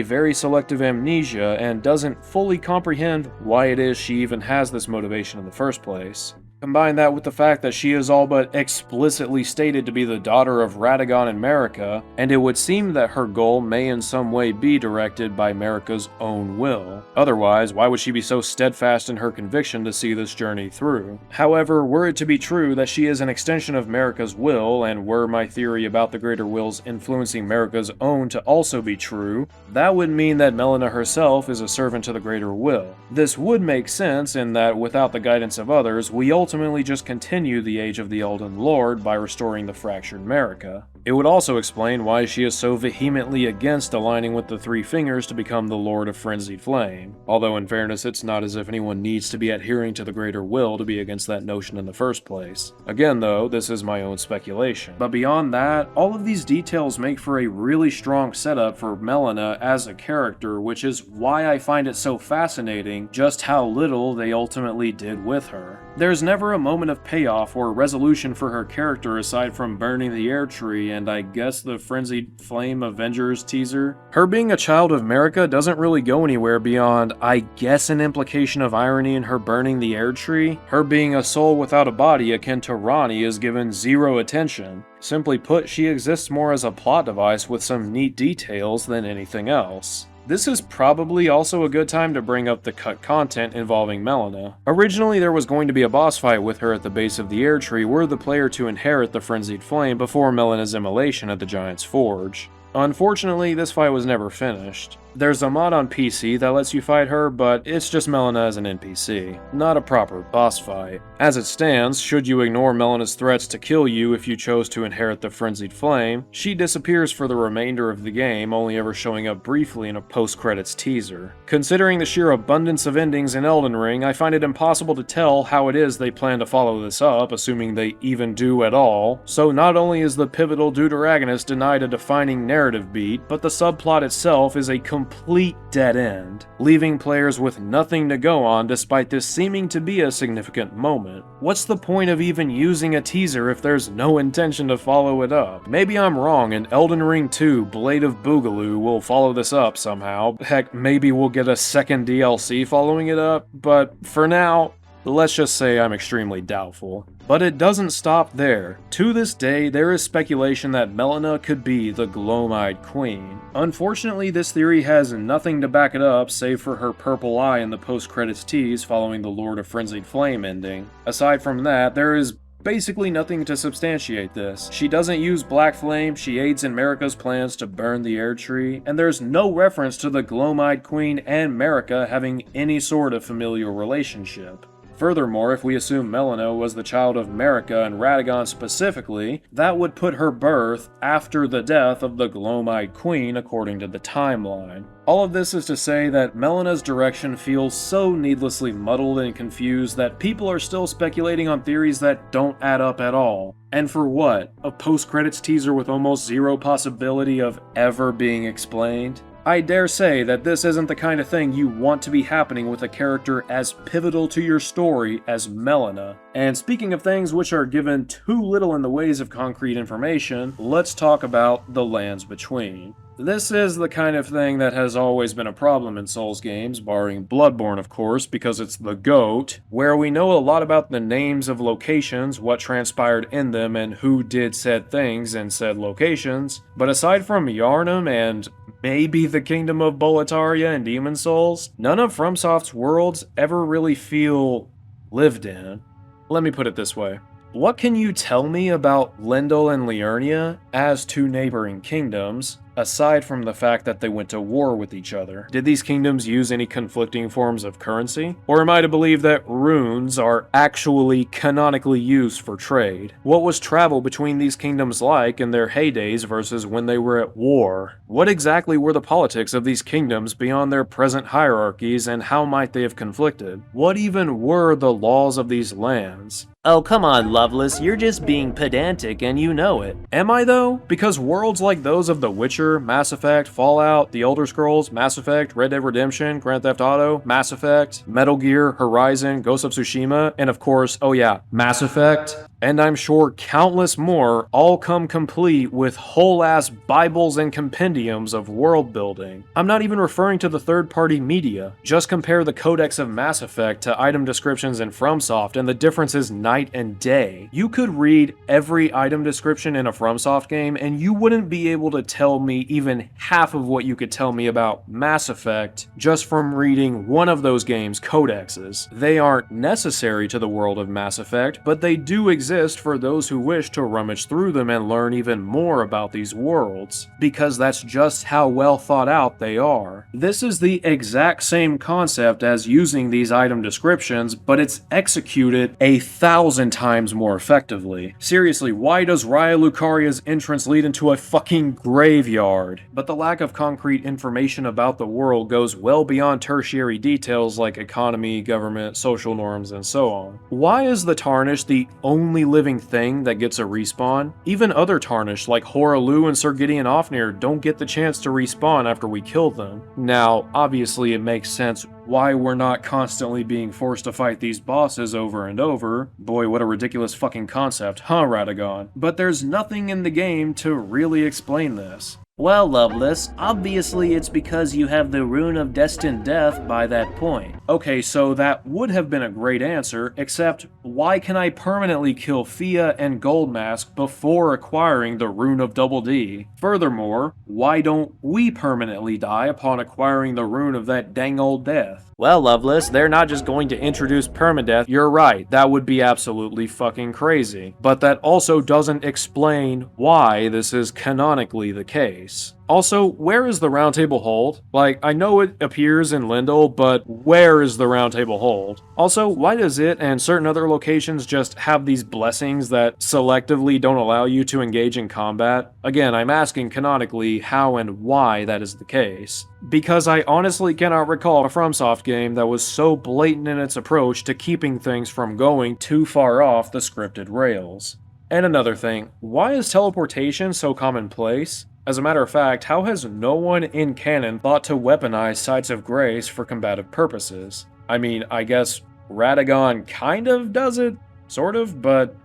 very selective amnesia and doesn't fully comprehend why it is she even has this motivation in the first place. Combine that with the fact that she is all but explicitly stated to be the daughter of Radagon and Marika, and it would seem that her goal may in some way be directed by Marika's own will. Otherwise, why would she be so steadfast in her conviction to see this journey through? However, were it to be true that she is an extension of Marika's will, and were my theory about the greater wills influencing Marika's own to also be true, that would mean that Melina herself is a servant to the greater will. This would make sense in that without the guidance of others, we ultimately just continue the age of the Elden Lord by restoring the fractured Marika. It would also explain why she is so vehemently against aligning with the Three Fingers to become the Lord of Frenzied Flame. Although in fairness, it's not as if anyone needs to be adhering to the greater will to be against that notion in the first place. Again though, this is my own speculation. But beyond that, all of these details make for a really strong setup for Melina as a character, which is why I find it so fascinating just how little they ultimately did with her. There's never a moment of payoff or resolution for her character aside from burning the air tree and I guess the Frenzied Flame Avengers teaser. Her being a child of Marika doesn't really go anywhere beyond, I guess, an implication of irony in her burning the air tree. Her being a soul without a body akin to Ranni is given zero attention. Simply put, she exists more as a plot device with some neat details than anything else. This is probably also a good time to bring up the cut content involving Melina. Originally, there was going to be a boss fight with her at the base of the air tree were the player to inherit the Frenzied Flame before Melina's immolation at the Giant's Forge. Unfortunately, this fight was never finished. There's a mod on PC that lets you fight her, but it's just Melina as an NPC, not a proper boss fight. As it stands, should you ignore Melina's threats to kill you if you chose to inherit the Frenzied Flame, she disappears for the remainder of the game, only ever showing up briefly in a post-credits teaser. Considering the sheer abundance of endings in Elden Ring, I find it impossible to tell how it is they plan to follow this up, assuming they even do at all. So not only is the pivotal deuteragonist denied a defining narrative beat, but the subplot itself is a complete dead end, leaving players with nothing to go on despite this seeming to be a significant moment. What's the point of even using a teaser if there's no intention to follow it up? Maybe I'm wrong and Elden Ring 2 Blade of Boogaloo will follow this up somehow. Heck, maybe we'll get a second DLC following it up, but for now, let's just say I'm extremely doubtful. But it doesn't stop there. To this day, there is speculation that Melina could be the Gloam-Eyed Queen. Unfortunately, this theory has nothing to back it up save for her purple eye in the post-credits tease following the Lord of Frenzied Flame ending. Aside from that, there is basically nothing to substantiate this. She doesn't use Black Flame, she aids in Marika's plans to burn the air tree, and there's no reference to the Gloam-Eyed Queen and Marika having any sort of familial relationship. Furthermore, if we assume Melina was the child of Marika and Radagon specifically, that would put her birth after the death of the Gloam-Eyed Queen according to the timeline. All of this is to say that Melina's direction feels so needlessly muddled and confused that people are still speculating on theories that don't add up at all. And for what? A post-credits teaser with almost zero possibility of ever being explained? I dare say that this isn't the kind of thing you want to be happening with a character as pivotal to your story as Melina. And speaking of things which are given too little in the ways of concrete information, let's talk about the Lands Between. This is the kind of thing that has always been a problem in Souls games, barring Bloodborne of course, because it's the GOAT, where we know a lot about the names of locations, what transpired in them, and who did said things in said locations, but aside from Yharnam and maybe the Kingdom of Boletaria and Demon Souls, none of FromSoft's worlds ever really feel lived in. Let me put it this way. What can you tell me about Lendl and Liurnia as two neighboring kingdoms, aside from the fact that they went to war with each other? Did these kingdoms use any conflicting forms of currency? Or am I to believe that runes are actually canonically used for trade? What was travel between these kingdoms like in their heydays versus when they were at war? What exactly were the politics of these kingdoms beyond their present hierarchies, and how might they have conflicted? What even were the laws of these lands? Oh, come on, Loveless, you're just being pedantic and you know it. Am I though? Because worlds like those of The Witcher, Mass Effect, Fallout, The Elder Scrolls, Mass Effect, Red Dead Redemption, Grand Theft Auto, Mass Effect, Metal Gear, Horizon, Ghost of Tsushima, and of course, oh yeah, Mass Effect, and I'm sure countless more, all come complete with whole-ass Bibles and compendiums of world building. I'm not even referring to the third-party media. Just compare the Codex of Mass Effect to item descriptions in FromSoft, and the difference is night and day. You could read every item description in a FromSoft game, and you wouldn't be able to tell me even half of what you could tell me about Mass Effect just from reading one of those games' codexes. They aren't necessary to the world of Mass Effect, but they do exist for those who wish to rummage through them and learn even more about these worlds, because that's just how well thought out they are. This is the exact same concept as using these item descriptions, but it's executed 1,000 times more effectively. Seriously, why does Raya Lucaria's entrance lead into a fucking graveyard? But the lack of concrete information about the world goes well beyond tertiary details like economy, government, social norms, and so on. Why is the Tarnished the only living thing that gets a respawn? Even other Tarnished like Horalu and Sir Gideon Ofnir don't get the chance to respawn after we kill them. Now, obviously it makes sense why we're not constantly being forced to fight these bosses over and over. Boy, what a ridiculous fucking concept, huh, Radagon? But there's nothing in the game to really explain this. Well, Loveless, obviously it's because you have the Rune of Destined Death by that point. Okay, so that would have been a great answer, except why can I permanently kill Fia and Goldmask before acquiring the Rune of Double D? Furthermore, why don't we permanently die upon acquiring the Rune of that dang old death? Well, Loveless, they're not just going to introduce permadeath. You're right, that would be absolutely fucking crazy. But that also doesn't explain why this is canonically the case. Also, where is the Round Table Hold? Like, I know it appears in Lindell, but where is the Round Table Hold? Also, why does it and certain other locations just have these blessings that selectively don't allow you to engage in combat? Again, I'm asking canonically how and why that is the case. Because I honestly cannot recall a FromSoft game that was so blatant in its approach to keeping things from going too far off the scripted rails. And another thing, why is teleportation so commonplace? As a matter of fact, how has no one in canon thought to weaponize Sights of Grace for combative purposes? I mean, I guess Radagon kind of does it, sort of, but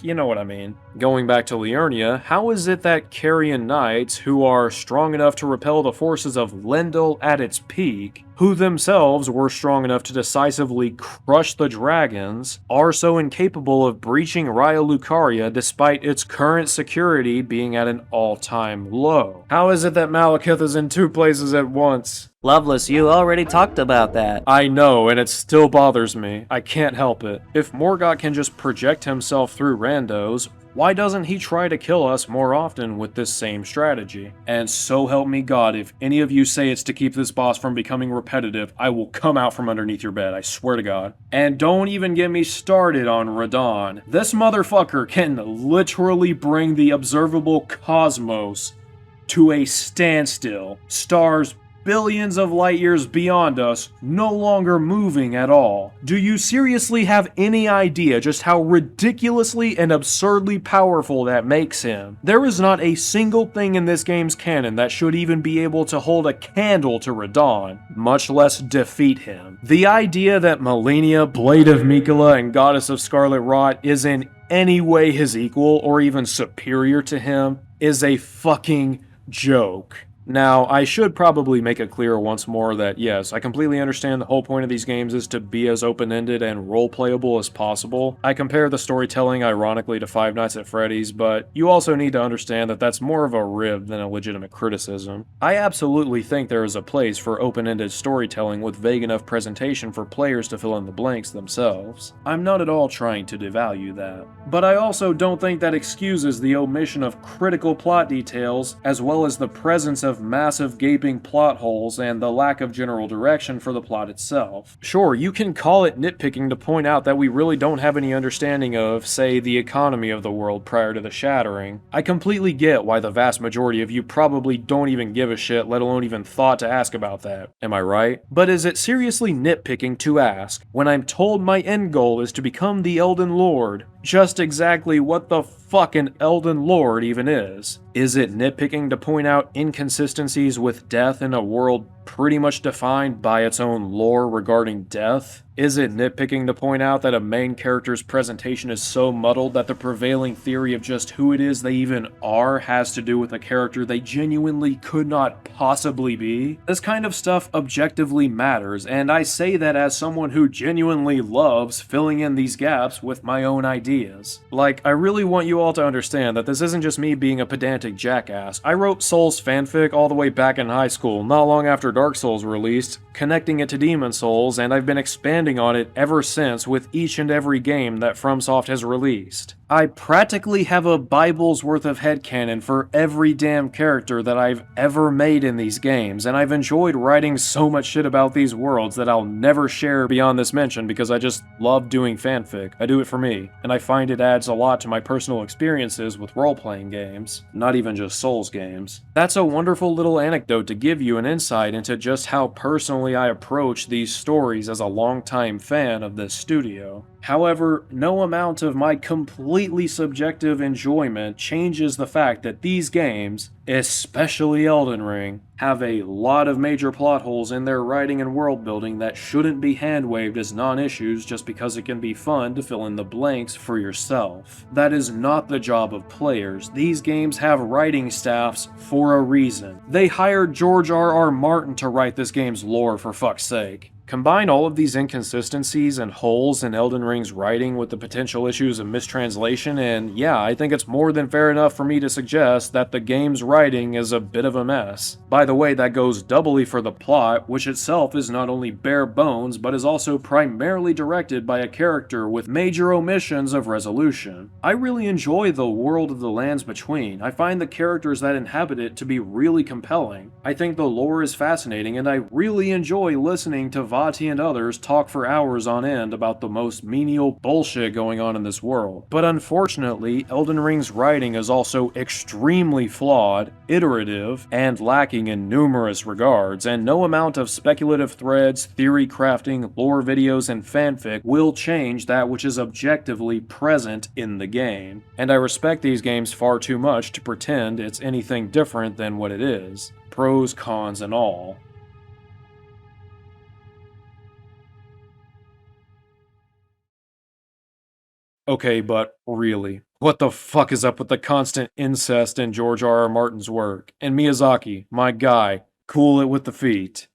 you know what I mean. Going back to Liurnia, how is it that Carrion Knights, who are strong enough to repel the forces of Lendl at its peak, who themselves were strong enough to decisively crush the dragons, are so incapable of breaching Raya Lucaria despite its current security being at an all-time low? How is it that Malekith is in two places at once? Loveless, you already talked about that. I know, and it still bothers me. I can't help it. If Morgott can just project himself through randos, why doesn't he try to kill us more often with this same strategy? And so help me God, if any of you say it's to keep this boss from becoming repetitive, I will come out from underneath your bed, I swear to God. And don't even get me started on Radon. This motherfucker can literally bring the observable cosmos to a standstill. Stars billions of light years beyond us, no longer moving at all. Do you seriously have any idea just how ridiculously and absurdly powerful that makes him? There is not a single thing in this game's canon that should even be able to hold a candle to Radon, much less defeat him. The idea that Melina, Blade of Mikola, and Goddess of Scarlet Rot is in any way his equal or even superior to him is a fucking joke. Now, I should probably make it clear once more that yes, I completely understand the whole point of these games is to be as open-ended and role-playable as possible. I compare the storytelling ironically to Five Nights at Freddy's, but you also need to understand that that's more of a rib than a legitimate criticism. I absolutely think there is a place for open-ended storytelling with vague enough presentation for players to fill in the blanks themselves. I'm not at all trying to devalue that. But I also don't think that excuses the omission of critical plot details as well as the presence of massive gaping plot holes and the lack of general direction for the plot itself. Sure, you can call it nitpicking to point out that we really don't have any understanding of, say, the economy of the world prior to the Shattering. I completely get why the vast majority of you probably don't even give a shit, let alone even thought to ask about that. Am I right? But is it seriously nitpicking to ask, when I'm told my end goal is to become the Elden Lord, just exactly what the fuck an Elden Lord even is? Is it nitpicking to point out inconsistencies with death in a world pretty much defined by its own lore regarding death? Is it nitpicking to point out that a main character's presentation is so muddled that the prevailing theory of just who it is they even are has to do with a character they genuinely could not possibly be? This kind of stuff objectively matters, and I say that as someone who genuinely loves filling in these gaps with my own ideas. Like, I really want you all to understand that this isn't just me being a pedantic jackass. I wrote Souls fanfic all the way back in high school, not long after Dark Souls released, connecting it to Demon Souls, and I've been expanding on it ever since with each and every game that FromSoft has released. I practically have a Bible's worth of headcanon for every damn character that I've ever made in these games, and I've enjoyed writing so much shit about these worlds that I'll never share beyond this mention because I just love doing fanfic. I do it for me, and I find it adds a lot to my personal experiences with role-playing games, not even just Souls games. That's a wonderful little anecdote to give you an insight into just how personally I approach these stories as a longtime fan of this studio. However, no amount of my completely subjective enjoyment changes the fact that these games, especially Elden Ring, have a lot of major plot holes in their writing and world building that shouldn't be hand-waved as non-issues just because it can be fun to fill in the blanks for yourself. That is not the job of players. These games have writing staffs for a reason. They hired George R.R. Martin to write this game's lore, for fuck's sake. Combine all of these inconsistencies and holes in Elden Ring's writing with the potential issues of mistranslation, and yeah, I think it's more than fair enough for me to suggest that the game's writing is a bit of a mess. By the way, that goes doubly for the plot, which itself is not only bare bones, but is also primarily directed by a character with major omissions of resolution. I really enjoy the world of the Lands Between. I find the characters that inhabit it to be really compelling. I think the lore is fascinating, and I really enjoy listening to Vaati and others talk for hours on end about the most menial bullshit going on in this world. But unfortunately, Elden Ring's writing is also extremely flawed, iterative, and lacking in numerous regards, and no amount of speculative threads, theory crafting, lore videos, and fanfic will change that which is objectively present in the game. And I respect these games far too much to pretend it's anything different than what it is. Pros, cons, and all. Okay, but really, what the fuck is up with the constant incest in George R.R. Martin's work? And Miyazaki, my guy, cool it with the feet.